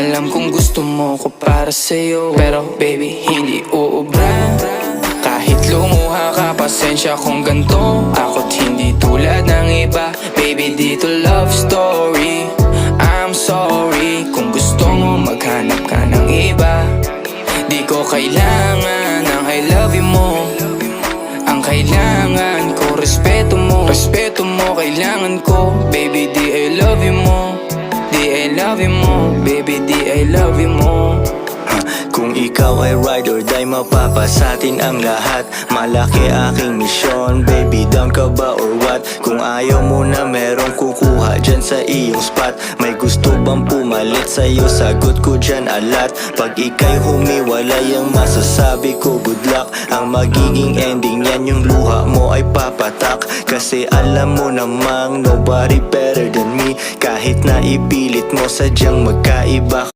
Alam kong gusto mo ko para sa'yo, pero baby hindi uubra. Kahit lumuha ka, pasensya kung ganto. Ako't hindi tulad ng iba. Baby dito love story. I'm sorry kung gusto mo maghanap ka ng iba. Di ko kailangan ng I love you mo. Ang kailangan ko respeto mo. Respeto mo kailangan ko. Baby di I love you mo. Di I love you mo. Baby di I love you mo. Kung ikaw ay ride or die, mapapasatin ang lahat. Malaki aking misyon, baby down ka ba or what? Kung ayaw mo na merong kukuha dyan sa iyong spot. May gusto bang pumalit sa'yo, sagot ko dyan alat. Pag ika'y humiwalay, ang masasabi ko good luck. Ang magiging ending yan, yung luha mo ay papatak. Kasi alam mo namang nobody better than me. Kahit na ipilit mo, sadyang magkaiba